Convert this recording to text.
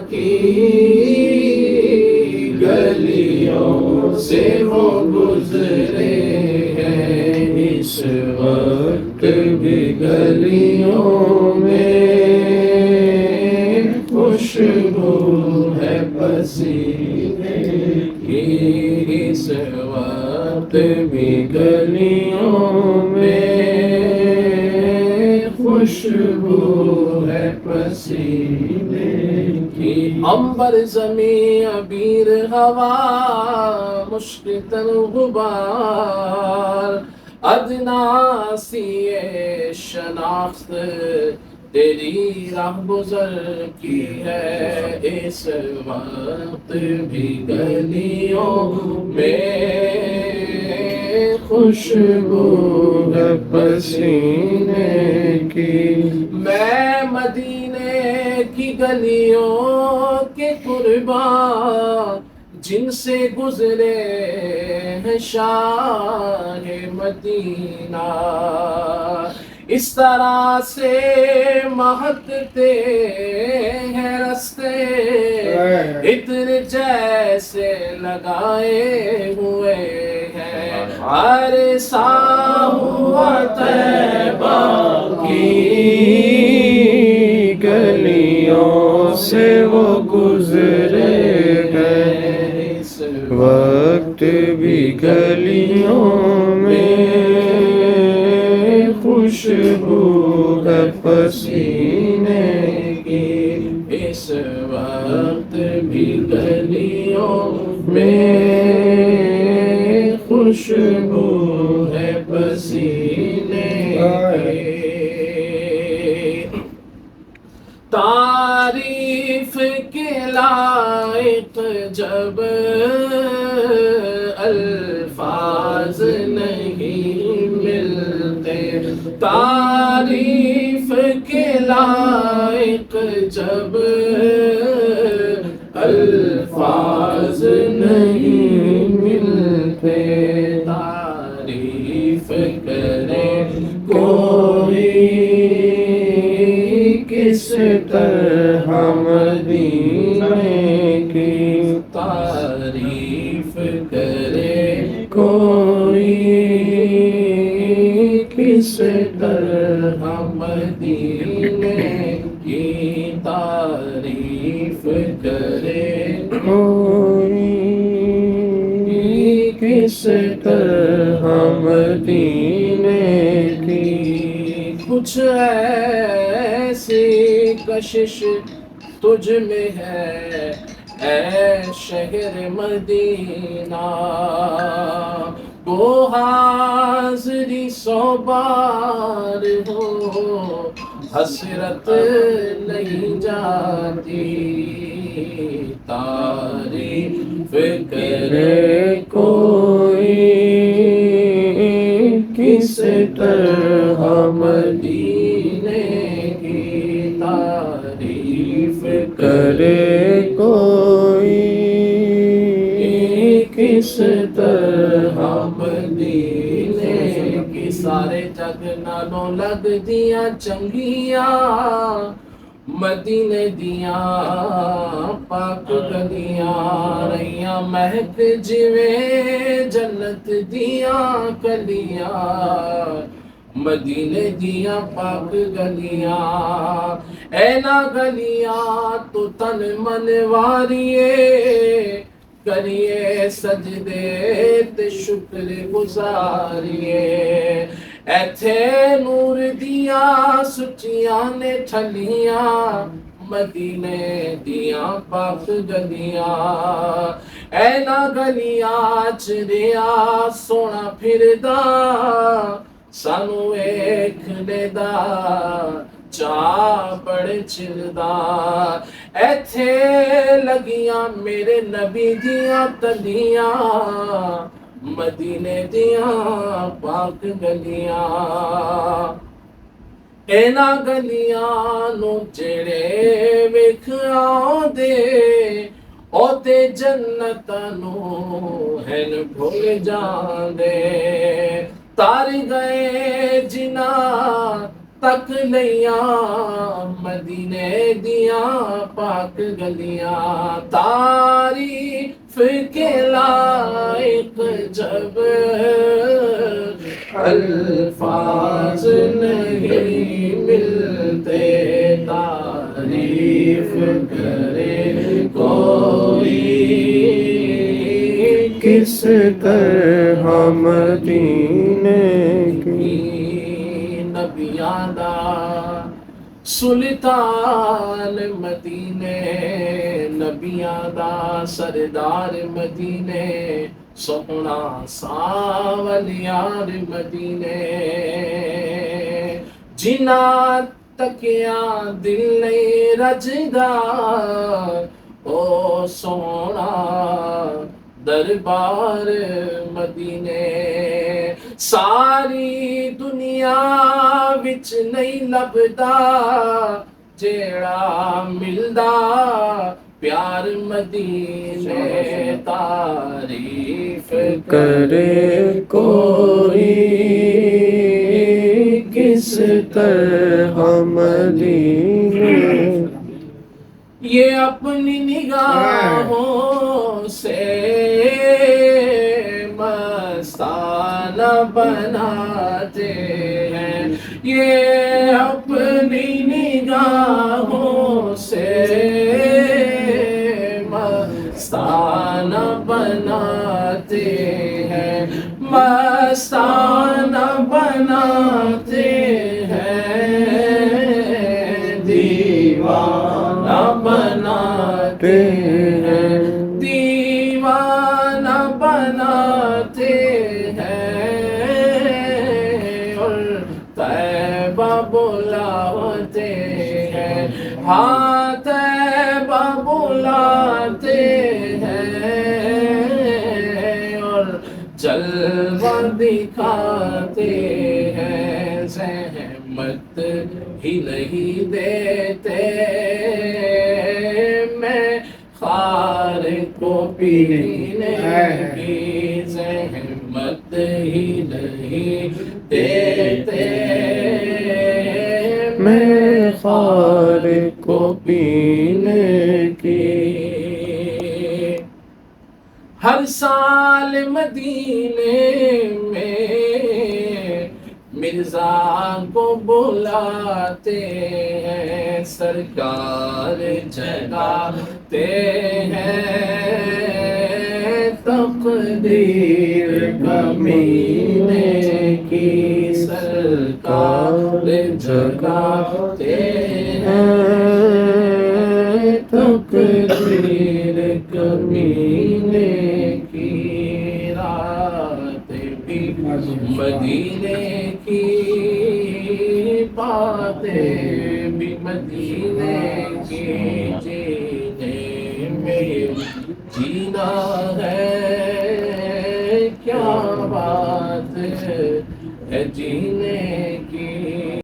کی گلیوں سے وہ گزرے ہیں، اس وقت بھی گلیوں میں خوشبو ہے پسینے کی، اس وقت بھی گلیوں میں خوشبو ہے پسینے کی۔ عنبر زمیں عبیر ہوا مشک تن غبار، ادنا سی شناخت تیری راہ گزر کی ہے، اس وقت بھی گلیوں میں خوشبو ہے پسینے کی۔ میں مدینے کی گلیوں کے قربان جن سے گزرے ہیں شاہ مدینہ، اس طرح سے مہکتے ہیں رستے عطر جیسے لگائے ہوئے ہیں، ہر ساحو طیبہ کی گلیوں سے وہ گزرے ہیں، اس وقت بھی گلیوں میں خوشبو ہے پسینے کی، اس وقت بھی گلیوں میں خوشبو ہے پسینے کی۔ تعریف کے لائق جب الفاظ نہیں ملتے، تعریف کے لائق جب الفاظ نہیں ملتے، تعریف کرے کوئی کس طرح مدینے کی، تعریف کرے کوئی کس طرح مدینے کی، تعریف کرے کوئی کس طرح مدینے کی۔ کچھ ایسی کشش تجھ میں ہے اے شہر مدینہ، وہ حاضری سو بار ہو حسرت نہیں جاتی، تعریف کرے کوئی کس طرح مدینے کی، تعریف کرے کوئی کس طرح مدینے کی۔ سارے جگ نالوں لگ دیاں چنگیاں مدینے دیاں پاک گلیاں، رہیاں مہک جویں جنت دیاں کلیاں، مدینے دیاں پاک گلیاں، اینا گلیاں تو تن من واریے، کریے سجدے تے شکر گزاریے، ایتھے نور دیاں سچیاں نے ٹھلیاں، مدینے دیاں پاک گلیاں، اینا گلیاں چریا سونا پھردا، سانو ویکھنے دا چاہ بڑے چلدا، ایتھے لگیاں میرے نبی دیاں تلیاں، مدینے دیاں پاک گلیاں، اینا گلیاں نو جڑے ویکھ آندے او تے جنت نو ہن بھول جاندے، تار گئے جناں تک لیاں مدینے دیاں پاک گلیاں تعریف کے لائق جب الفاظ نہیں ملتے تعریف کرے کوئی کس طرح مدینے کی نبیاں دا سلطان مدینے نبیاں دا سردار مدینے سونا ساول یار مدینے جنا تکیاں دل نہیں رجدا او سونا دربار مدینے ساری دنیا وچ نہیں لبدا جیڑا ملدا پیار مدینے تعریف کرے کوئی کس طرح مدینے یہ اپنی نگاہوں سے مستانہ بناتے ہیں یہ اپنی نگاہوں سے مستانہ بناتے ہیں مستانہ بناتے ہیں دیوانہ بناتے ہیں دیوانہ بناتے ہیں اور طیبہ بلاتے ہیں ہاں طیبہ بلاتے ہیں اور جلوہ دکھاتے ہیں زحمت ہی نہیں دیتے میں خار کو پینے کی زحمت ہی نہیں دیتے میں خار کو پینے کی ہر سال مدینے میں مرزا کو بلاتے ہیں سرکار جگاتے ہیں تقدیر کمینے کی سرکار جگاتے ہیں تقدیر کمینے کی رات بھی مدینے کی باتیں بھی مدینے کی جینے میں جینا ہے کیا بات ہے جینے کی